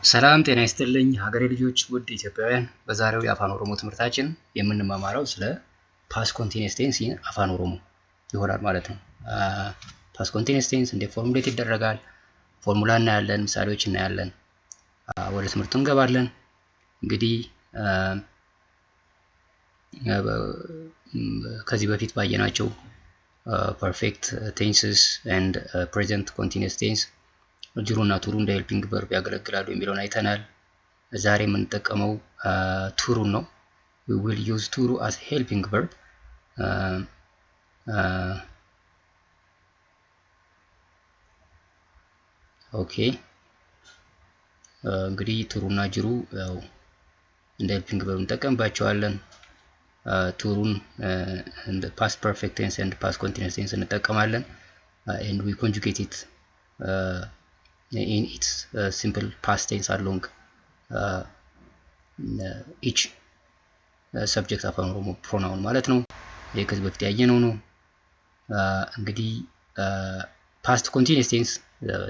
ሰላም ጤና ይስጥልኝ ሀገሬ ልጆች ውድ ኢትዮጵያውያን በዛሬው የአፋን ኦሮሞ ትምህርታችን የምንማማረው ስለ ፓስት ኮንቲኒየስ ቴንስ አፋን ኦሮሞ ይሆናል ማለት ነው። ፓስት ኮንቲኒየስ ቴንስ እንዴት ፎርሙሌት ይደረጋል፣ ፎርሙላ እናያለን፣ ምሳሌዎች እናያለን። ወደ ትምህርቱ እንገባለን። እንግዲህ ከዚህ በፊት ባየናቸው ፐርፌክት ቴንስስ ኤንድ ፕሬዘንት ኮንቲኒየስ ቴንስ ጅሩ እና ቱሩ እንደ ሄልፒንግ ቨርብ ያገለግላሉ የሚለውን አይተናል። ዛሬ የምንጠቀመው ቱሩን ነው። we will use turu as helping verb. ኦኬ እንግዲህ ቱሩ እና ጅሩ ያው እንደ ሄልፒንግ ቨርብ እንጠቀምባቸዋለን። ቱሩን እንደ past perfect tense and past continuous tense እንጠቀማለን and we conjugate it in its simple past tense along each subject አፋን ኦሮሞ pronoun ማለት ነው። ይሄ ከዚህ በፊት ያየነው ነው። እንግዲህ past continuous tense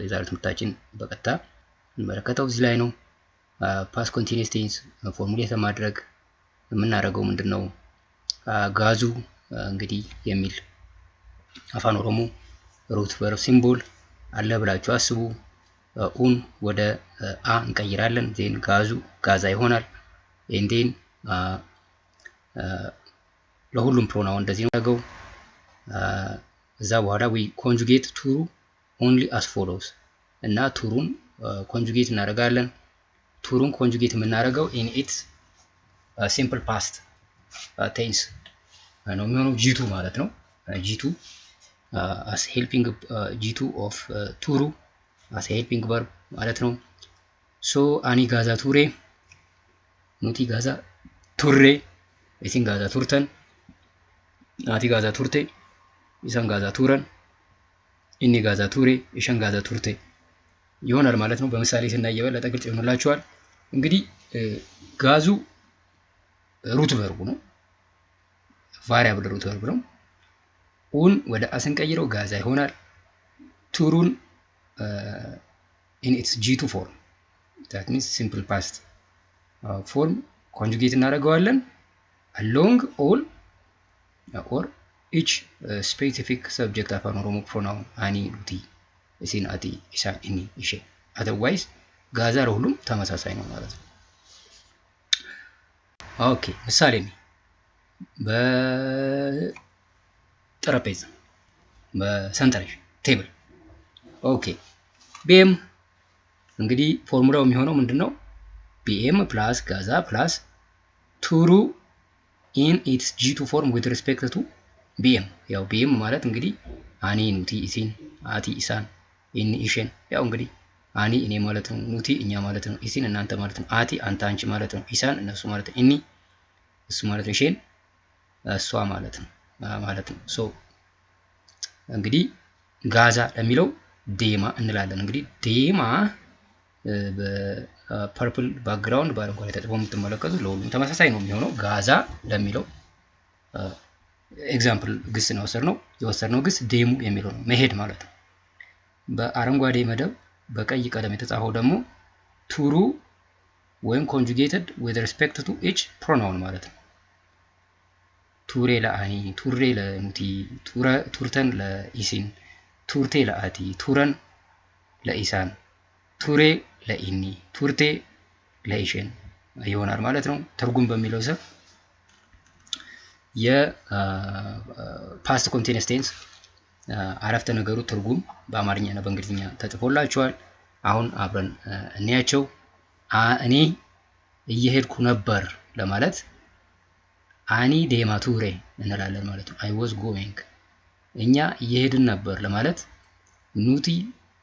የዛሬው ትምህርታችን በቀጥታ እንመለከተው እዚህ ላይ ነው። past continuous tense ፎርሙሌት ለማድረግ የምናደርገው ምንድነው? ጋዙ እንግዲህ የሚል አፋን ኦሮሞ ሩት ቨርብ ሲምቦል አለ ብላችሁ አስቡ። ኡን ወደ አ እንቀይራለን። ዜን ጋዙ ጋዛ ይሆናል። ኤንዴን ለሁሉም ፕሮናውን እንደዚህ ነው ያደረገው። እዛ በኋላ we conjugate ቱሩ only as follows እና ቱሩን ኮንጁጌት እናደርጋለን። ቱሩን ኮንጁጌት የምናደርገው in its simple past tense ነው የሚሆነው ጂቱ ማለት ነው። ጂቱ as helping ጂቱ of ቱሩ as helping verb ማለት ነው። ሶ አኒ ጋዛ ቱሬ ኑቲ ጋዛ ቱሬ ኢሲን ጋዛ ቱርተን ናቲ ጋዛ ቱርቴ ኢሳን ጋዛ ቱረን ኢኒ ጋዛ ቱሬ ኢሸን ጋዛ ቱርቴ ይሆናል ማለት ነው። በምሳሌ ስናይ የበለጠ ግልጽ ይሆንላችኋል። እንግዲህ ጋዙ ሩት ቨርቡ ነው፣ ቫሪያብል ሩት ቨርብ ነው። ኡን ወደ አስን ቀይረው ጋዛ ይሆናል። ቱሩን in its G2 form, that means simple past form conjugate እናደርገዋለን along all or each specific subject አፋን ኦሮሞ pronoun አኒ ኑቲ ኢሲን አቲ ኢሳ ኢኒ ኢሼ otherwise ጋዛ ለሁሉም ተመሳሳይ ነው ማለት ነው። ኦኬ ምሳሌ ነው። በጠረጴዛ በሰንጠረዥ ቴብል ኦኬ ቢኤም እንግዲህ ፎርሙላው የሚሆነው ምንድነው? ቢኤም ፕላስ ጋዛ ፕላስ ቱሩ in its G2 form with respect to ቢኤም። ያው ቢኤም ማለት እንግዲህ አኒ ኑቲ ኢሲን አቲ ኢሳን ኢኒ ኢሼን ያው እንግዲህ አኒ እኔ ማለት ነው፣ ኑቲ እኛ ማለት ነው፣ ኢሲን እናንተ ማለት ነው፣ አቲ አንተ አንቺ ማለት ነው፣ ኢሳን እነሱ ማለት ነው፣ ኢኒ እሱ ማለት ነው፣ ኢሼን እሷ ማለት ነው ሶ እንግዲህ ጋዛ ለሚለው ዴማ እንላለን። እንግዲህ ዴማ በፐርፕል ባክግራውንድ በአረንጓዴ ተጽፎ የምትመለከቱት ለሁሉም ተመሳሳይ ነው የሚሆነው። ጋዛ ለሚለው ኤግዛምፕል ግስ ነው የወሰድነው ግስ ዴሙ የሚለው ነው፣ መሄድ ማለት ነው። በአረንጓዴ መደብ በቀይ ቀለም የተጻፈው ደግሞ ቱሩ ወይም ኮንጁጌትድ with respect to each pronoun ማለት ነው። ቱሬ ለአኒ፣ ቱሬ ለኑቲ፣ ቱርተን ለኢሲን፣ ቱርቴ ለአቲ፣ ቱረን ለኢሳን፣ ቱሬ ለኢኒ፣ ቱርቴ ለኢሼን ይሆናል ማለት ነው። ትርጉም በሚለው ስር የፓስት ኮንቲኒየስ ቴንስ አረፍተ ነገሩ ትርጉም በአማርኛና በእንግሊዝኛ ተጽፎላችኋል። አሁን አብረን እንያቸው። እኔ እየሄድኩ ነበር ለማለት አኒ ዴማ ቱሬ እንላለን ማለት ነው። I was going። እኛ እየሄድን ነበር ለማለት ኑቲ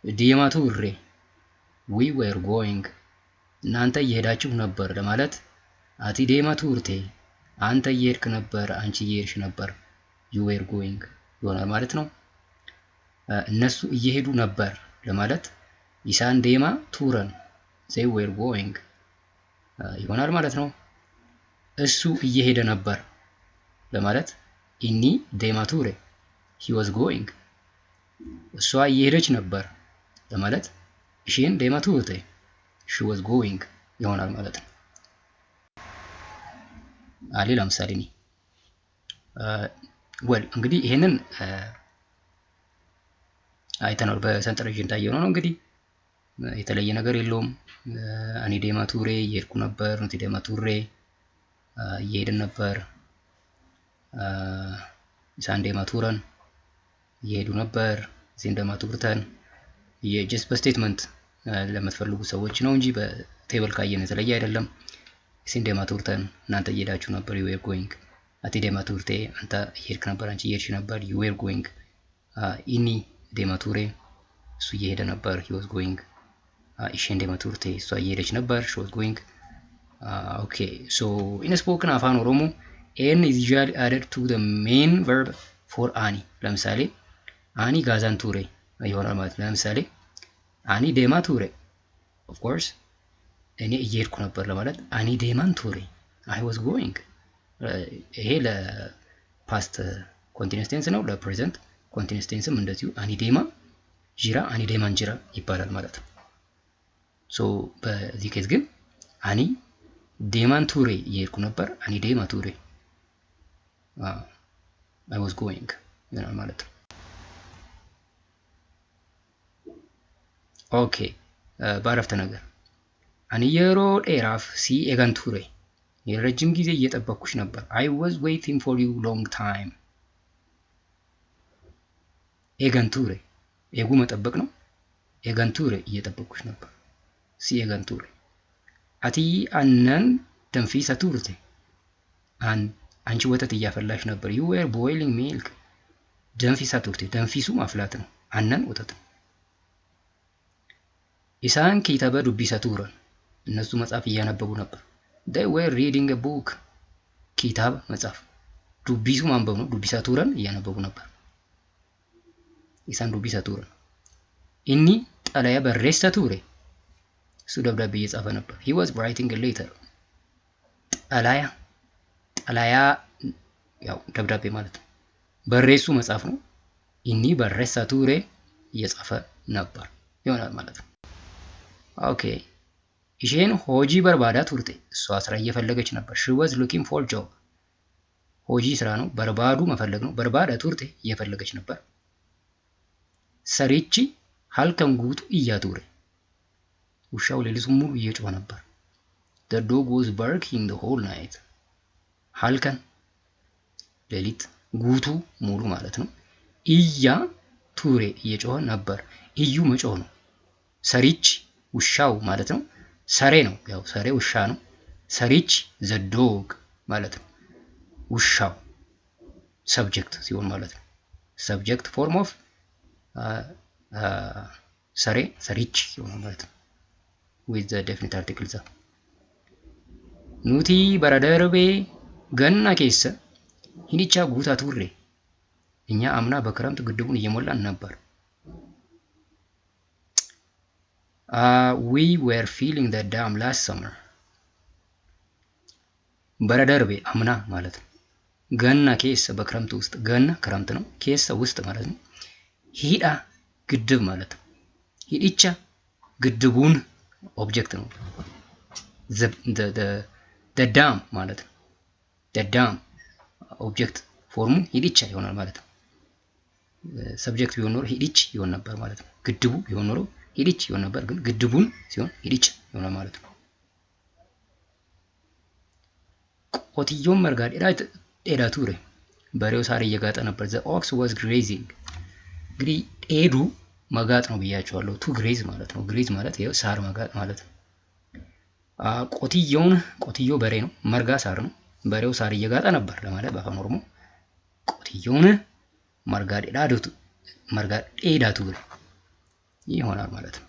ዴማ ቱሬ we were going። እናንተ እየሄዳችሁ ነበር ለማለት አቲ ዴማ ቱርቴ አንተ እየሄድክ ነበር፣ አንቺ እየሄድሽ ነበር you were going ይሆናል ማለት ነው። እነሱ እየሄዱ ነበር ለማለት ኢሳን ዴማ ቱረን they were going ይሆናል ማለት ነው። እሱ እየሄደ ነበር ለማለት ኢኒ ዴማ ቱሬ he was going። እሷ እየሄደች ነበር ለማለት ኢሽን ዴማ ቱርቴ she was going ይሆናል ማለት ነው። ሌላ ምሳሌ ነው እንግዲህ ይሄንን አይተናል በሰንጠረዥ እንዳየነው ነው። እንግዲህ የተለየ ነገር የለውም። እኔ ዴማ ቱሬ እየሄድኩ ነበር፣ ኑቲ ዴማ ቱሬ እየሄድን ነበር፣ ኢሳን ዴማ ቱረን እየሄዱ ነበር፣ ኢሲን ዴማ ቱርተን የጀስት በስቴትመንት ለምትፈልጉ ሰዎች ነው እንጂ በቴብል ካየን የተለየ አይደለም። ኢሲን ዴማ ቱርተን እናንተ እየሄዳችሁ ነበር፣ you were going። አቲ ዴማ ቱርቴ አንተ እየሄድክ ነበር፣ አንቺ እየሄድሽ ነበር፣ you were going። ኢኒ ዴማ ቱሬ እሱ እየሄደ ነበር፣ he was going። ኢሼን ዴማ ቱርቴ እሷ እየሄደች ነበር፣ she was going። okay, so in spoken Afaan Oromoo n is usually added to the main verb for ani። ለምሳሌ አኒ ጋዛን ቱሬ ይሆናል ማለት ነው። ለምሳሌ አኒ ዴማ ቱሬ of course እኔ እየሄድኩ ነበር ለማለት አኒ ዴማን ቱሬ I was going። ይሄ ለፓስት ኮንቲኒዩስ ቴንስ ነው። ለፕሬዘንት ኮንቲኒዩስ ቴንስም እንደዚሁ አኒ ዴማ ጂራ አኒ ዴማን ጂራ ይባላል ማለት ነው። ሶ በዚህ ኬዝ ግን አኒ ዴማን ቱሬ እየሄድኩ ነበር፣ አኒ ዴማ ቱሬ I was going ይሆናል ማለት ነው። ኦኬ በአረፍተ ነገር አኒ የሮ ዴራፍ ሲ ኤጋን ቱሬ የረጅም ጊዜ እየጠበቅኩሽ ነበር። I was waiting for you long time። ኤጋን ቱሬ ኤጉ መጠበቅ ነው። ኤጋን ቱሬ እየጠበቅኩሽ ነበር። ሲ ኤጋን ቱሬ አቲ አነን ደንፊሳ ቱርቴ አንቺ ወተት እያፈላሽ ነበር። you were boiling milk። ደንፊሳ ቱርቴ ደንፊሱ ማፍላት ነው። አነን ወተት ነው። ኢሳን ኪታበ ዱቢሳ ቱረን እነሱ መጽሐፍ እያነበቡ ነበር። they were reading a book። ኪታብ መጽሐፍ፣ ዱቢሱ ማንበብ ነው። ዱቢሳ ቱረን እያነበቡ ነበር። ኢሳን ዱቢሳ ቱረን ኢኒ ጠላያ በሬሳ ቱሬ እሱ ደብዳቤ እየጻፈ ነበር። he was writing a letter። ጠላያ ያው ደብዳቤ ማለት ነው። በሬሱ መጽሐፍ ነው። ኢኒ በሬሳ ቱሬ እየጻፈ ነበር ይሆናል ማለት ነው። ኦኬ ኢሼን ሆጂ በርባዳ ቱርቴ እሷ ስራ እየፈለገች ነበር። she was looking for job። ሆጂ ስራ ነው። በርባዱ መፈለግ ነው። በርባዳ ቱርቴ እየፈለገች ነበር። ሰሪቺ ሀልከን ጉቱ እያቱሬ ውሻው ሌሊቱን ሙሉ እየጮኸ ነበር። the dog was barking the whole night። ሀልከን ሌሊት፣ ጉቱ ሙሉ ማለት ነው። እያ ቱሬ እየጮኸ ነበር። እዩ መጮህ ነው። ሰሪች ውሻው ማለት ነው። ሰሬ ነው። ያው ሰሬ ውሻ ነው። ሰሪች the dog ማለት ነው። ውሻው ሰብጀክት ሲሆን ማለት ነው። ሰብጀክት ፎርም ኦፍ ሰሬ ሰሪች ይሆናል ማለት ነው። with the definite article ዛ ኑቲ በረደርቤ ገና ኬሰ ሂኒቻ ጉታ ቱሬ እኛ አምና በክረምት ግድቡን እየሞላን ነበር። we were filling the dam last summer። በረደርቤ አምና ማለት ነው። ገና ኬሰ በክረምት ውስጥ፣ ገና ክረምት ነው። ኬሰ ውስጥ ማለት ነው። ሂዳ ግድብ ማለት ነው። ሂዲቻ ግድቡን ኦብጀክት ነው። the dam ማለት ነው። the dam ኦብጀክት ፎርሙ ሂዲቻ ይሆናል ማለት ነው። ሰብጀክት ቢሆን ኖሮ ሂዲች ይሆን ነበር ማለት ነው። ግድቡ ቢሆን ኖሮ ሂዲች ይሆን ነበር፣ ግን ግድቡን ሲሆን ሂዲች ይሆናል ማለት ነው። ቆትዮም መርጋድ ጤዳ ቱሬ በሬው ሳር እየጋጠ ነበር። the ox was grazing። እንግዲህ ጤዱ መጋጥ ነው ብያቸዋለሁ። ቱ ግሬዝ ማለት ነው። ግሬዝ ማለት ይሄው ሳር መጋጥ ማለት ነው። ቆትዮ በሬ ነው። መርጋ ሳር ነው። በሬው ሳር እየጋጠ ነበር ለማለት በአፋን ኦሮሞ ቆትዮን መርጋ ጤዳ ቱሬ ይሆናል ማለት ነው።